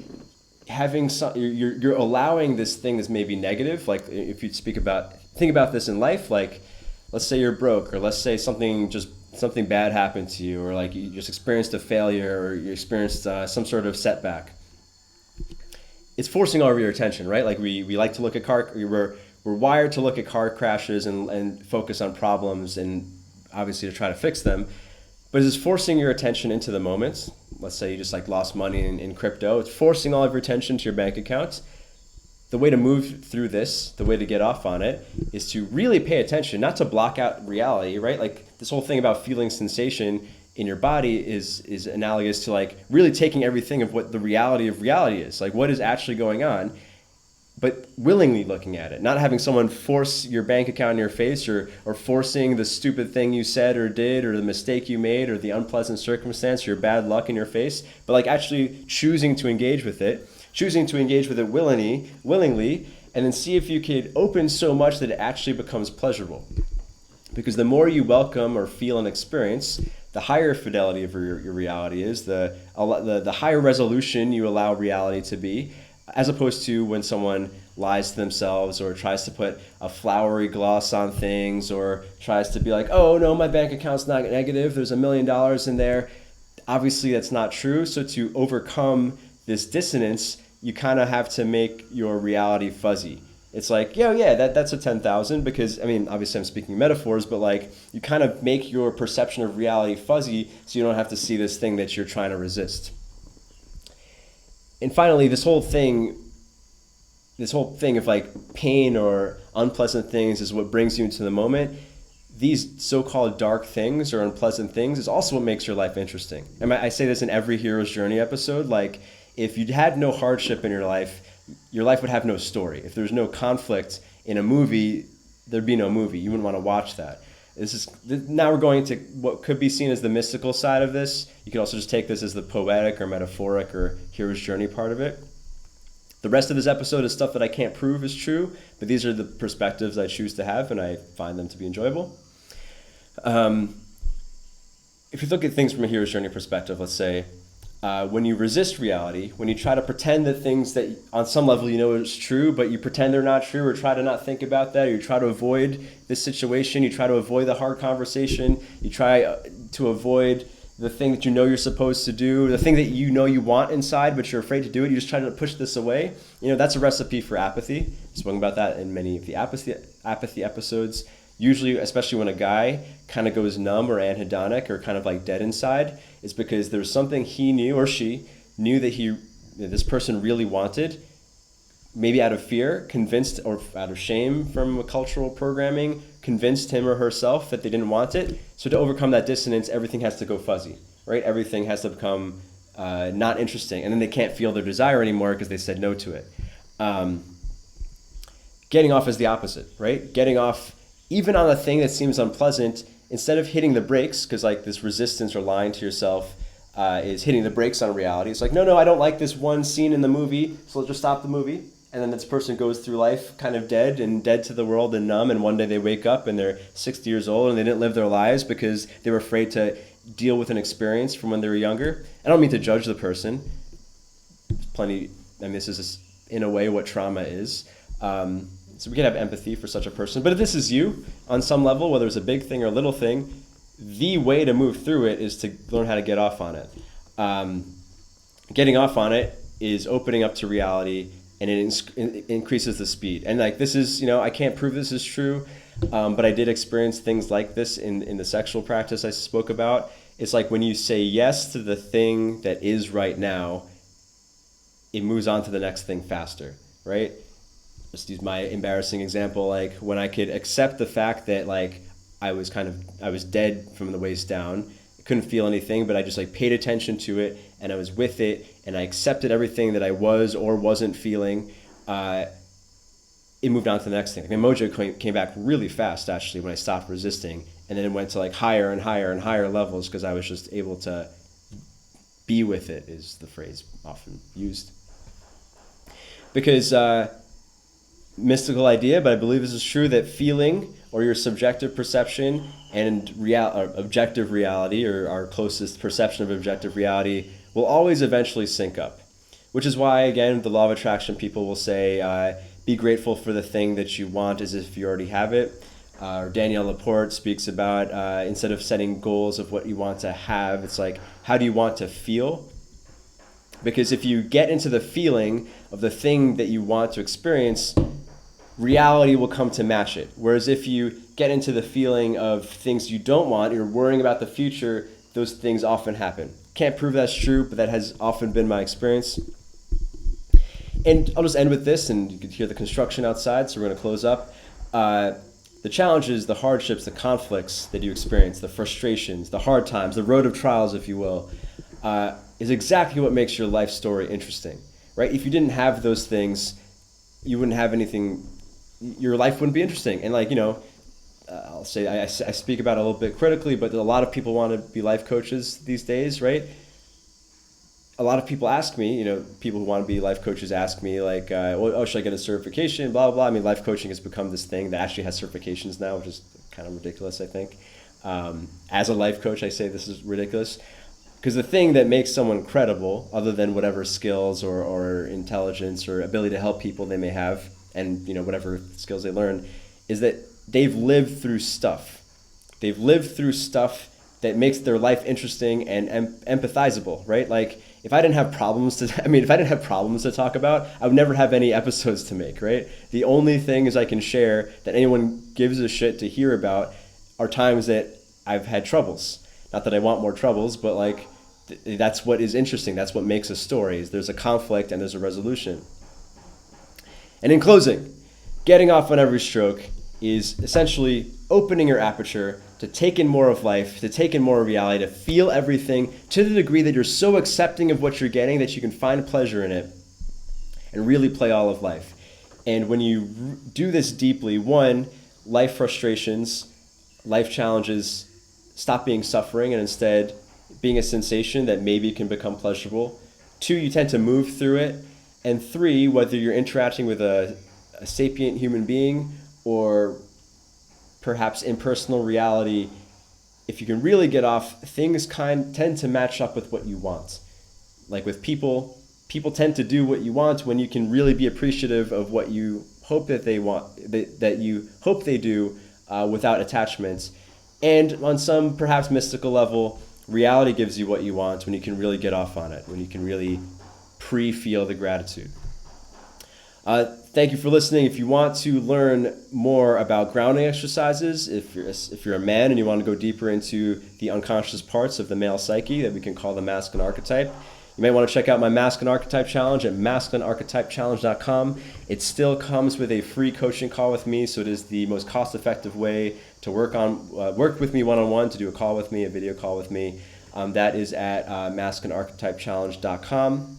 having you're allowing this thing that's maybe negative. Like if you think about this in life, like let's say you're broke, or let's say something bad happened to you, or like you just experienced a failure, or you experienced some sort of setback. It's forcing all of your attention, right? Like we like to look at we're wired to look at car crashes and focus on problems and obviously to try to fix them. But it's forcing your attention into the moments. Let's say you just like lost money in crypto. It's forcing all of your attention to your bank account. The way to move through this, the way to get off on it, is to really pay attention, not to block out reality, right? Like this whole thing about feeling sensation in your body is analogous to like really taking everything of what the reality of reality is, like what is actually going on, but willingly looking at it, not having someone force your bank account in your face or forcing the stupid thing you said or did or the mistake you made or the unpleasant circumstance or your bad luck in your face, but like actually choosing to engage with it willingly, and then see if you could open so much that it actually becomes pleasurable. Because the more you welcome or feel an experience, the higher fidelity of your reality is, the higher resolution you allow reality to be, as opposed to when someone lies to themselves or tries to put a flowery gloss on things or tries to be like, oh no, my bank account's not negative, there's $1 million in there. Obviously that's not true. So to overcome this dissonance, you kind of have to make your reality fuzzy. It's like, that's a 10,000 because, I mean, obviously I'm speaking metaphors, but like you kind of make your perception of reality fuzzy so you don't have to see this thing that you're trying to resist. And finally, this whole thing of like pain or unpleasant things is what brings you into the moment. These so-called dark things or unpleasant things is also what makes your life interesting. And I say this in every Hero's Journey episode, like if you had no hardship in your life would have no story. If there's no conflict in a movie, there'd be no movie. You wouldn't want to watch that. Now we're going to what could be seen as the mystical side of this. You can also just take this as the poetic or metaphoric or hero's journey part of it. The rest of this episode is stuff that I can't prove is true, but these are the perspectives I choose to have, and I find them to be enjoyable. If you look at things from a hero's journey perspective, let's say, when you resist reality, when you try to pretend that things that on some level you know is true, but you pretend they're not true or try to not think about that, or you try to avoid this situation, you try to avoid the hard conversation, you try to avoid the thing that you know you're supposed to do, the thing that you know you want inside, but you're afraid to do it, you just try to push this away. That's a recipe for apathy. I've spoken about that in many of the apathy episodes. Usually, especially when a guy kind of goes numb or anhedonic or kind of like dead inside, it's because there's something he knew or she knew that this person really wanted, maybe out of fear, convinced, or out of shame from cultural programming, convinced him or herself that they didn't want it. So to overcome that dissonance, everything has to go fuzzy, right? Everything has to become not interesting. And then they can't feel their desire anymore because they said no to it. Getting off is the opposite, right? Getting off, even on a thing that seems unpleasant, instead of hitting the brakes, because like this resistance or lying to yourself is hitting the brakes on reality. It's like, no, I don't like this one scene in the movie, so let's just stop the movie. And then this person goes through life kind of dead to the world and numb, and one day they wake up and they're 60 years old and they didn't live their lives because they were afraid to deal with an experience from when they were younger. I don't mean to judge the person. This is in a way what trauma is. So we can have empathy for such a person. But if this is you, on some level, whether it's a big thing or a little thing, the way to move through it is to learn how to get off on it. Getting off on it is opening up to reality, and it increases the speed. And like this is, I can't prove this is true, but I did experience things like this in the sexual practice I spoke about. It's like when you say yes to the thing that is right now, it moves on to the next thing faster, right? Just use my embarrassing example, like when I could accept the fact that like I was dead from the waist down, I couldn't feel anything, but I just like paid attention to it and I was with it and I accepted everything that I was or wasn't feeling. It moved on to the next thing. Like my mojo came back really fast actually when I stopped resisting, and then it went to like higher and higher and higher levels because I was just able to be with it, is the phrase often used. Because mystical idea, but I believe this is true, that feeling or your subjective perception and objective reality, or our closest perception of objective reality, will always eventually sync up. Which is why, again, the law of attraction people will say, be grateful for the thing that you want as if you already have it. Or Danielle Laporte speaks about, instead of setting goals of what you want to have, it's like, how do you want to feel? Because if you get into the feeling of the thing that you want to experience, reality will come to match it. Whereas if you get into the feeling of things you don't want, you're worrying about the future, those things often happen. Can't prove that's true, but that has often been my experience. And I'll just end with this, and you can hear the construction outside, so we're going to close up. The challenges, the hardships, the conflicts that you experience, the frustrations, the hard times, the road of trials, if you will, is exactly what makes your life story interesting, right? If you didn't have those things, you wouldn't have anything, your life wouldn't be interesting. And like, I'll say, I speak about it a little bit critically, but a lot of people want to be life coaches these days, right? A lot of people ask me, people who want to be life coaches ask me like, should I get a certification, blah, blah, blah. I mean, life coaching has become this thing that actually has certifications now, which is kind of ridiculous, I think. As a life coach, I say this is ridiculous. Because the thing that makes someone credible, other than whatever skills or intelligence or ability to help people they may have, and whatever skills they learn, is that they've lived through stuff. They've lived through stuff that makes their life interesting and empathizable, right? Like if I didn't have problems to talk about, I would never have any episodes to make, right? The only things I can share that anyone gives a shit to hear about are times that I've had troubles. Not that I want more troubles, but like that's what is interesting. That's what makes a story. Is there's a conflict and there's a resolution. And in closing, getting off on every stroke is essentially opening your aperture to take in more of life, to take in more of reality, to feel everything to the degree that you're so accepting of what you're getting that you can find pleasure in it and really play all of life. And when you do this deeply, one, life frustrations, life challenges stop being suffering and instead being a sensation that maybe can become pleasurable. Two, you tend to move through it. And three, whether you're interacting with a sapient human being or perhaps impersonal reality, if you can really get off, things tend to match up with what you want. Like with people tend to do what you want when you can really be appreciative of what you hope that they want, that you hope they do without attachments. And on some perhaps mystical level, reality gives you what you want when you can really get off on it, when you can really pre-feel the gratitude. Thank you for listening. If you want to learn more about grounding exercises, if you're a man and you want to go deeper into the unconscious parts of the male psyche that we can call the masculine archetype, You may want to check out my Masculine Archetype Challenge at masculinearchetypechallenge.com. It still comes with a free coaching call with me, so it is the most cost-effective way to work with me one-on-one, to do a call with me, a video call with me. That is at masculinearchetypechallenge.com.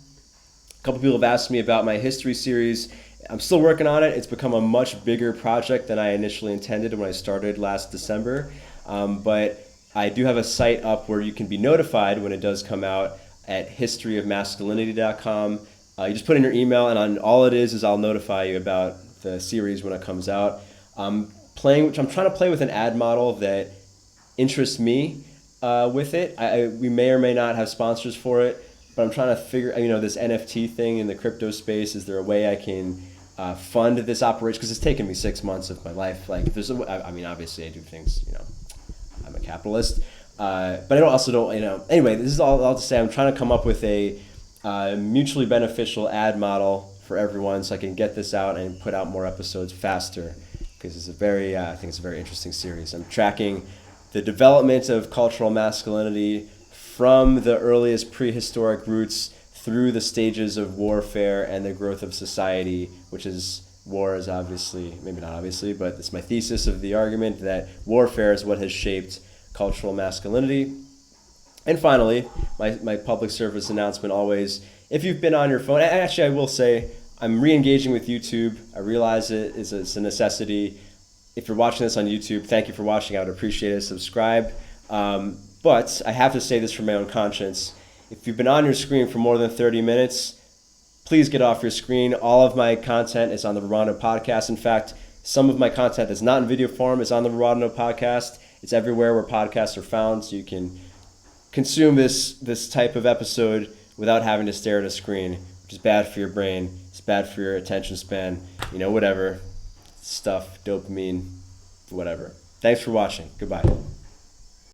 A couple people have asked me about my history series. I'm still working on it. It's become a much bigger project than I initially intended when I started last December. But I do have a site up where you can be notified when it does come out at historyofmasculinity.com. You just put in your email, and all it is I'll notify you about the series when it comes out. I'm trying to play with an ad model that interests me with it. We may or may not have sponsors for it, but I'm trying to figure, this NFT thing in the crypto space. Is there a way I can fund this operation? Because it's taken me 6 months of my life. Obviously I do things, I'm a capitalist. But I also don't, anyway, this is all to say I'm trying to come up with a mutually beneficial ad model for everyone so I can get this out and put out more episodes faster, because it's I think it's a very interesting series. I'm tracking the development of cultural masculinity from the earliest prehistoric roots through the stages of warfare and the growth of society, war is obviously, maybe not obviously, but it's my thesis of the argument that warfare is what has shaped cultural masculinity. And finally, my public service announcement always, if you've been on your phone, actually I will say, I'm re-engaging with YouTube. I realize it's a necessity. If you're watching this on YouTube, thank you for watching. I would appreciate it. Subscribe. But I have to say this for my own conscience. If you've been on your screen for more than 30 minutes, please get off your screen. All of my content is on the Ruwando podcast. In fact, some of my content that's not in video form is on the Ruwando podcast. It's everywhere where podcasts are found, so you can consume this type of episode without having to stare at a screen, which is bad for your brain. It's bad for your attention span, whatever stuff, dopamine, whatever. Thanks for watching. Goodbye.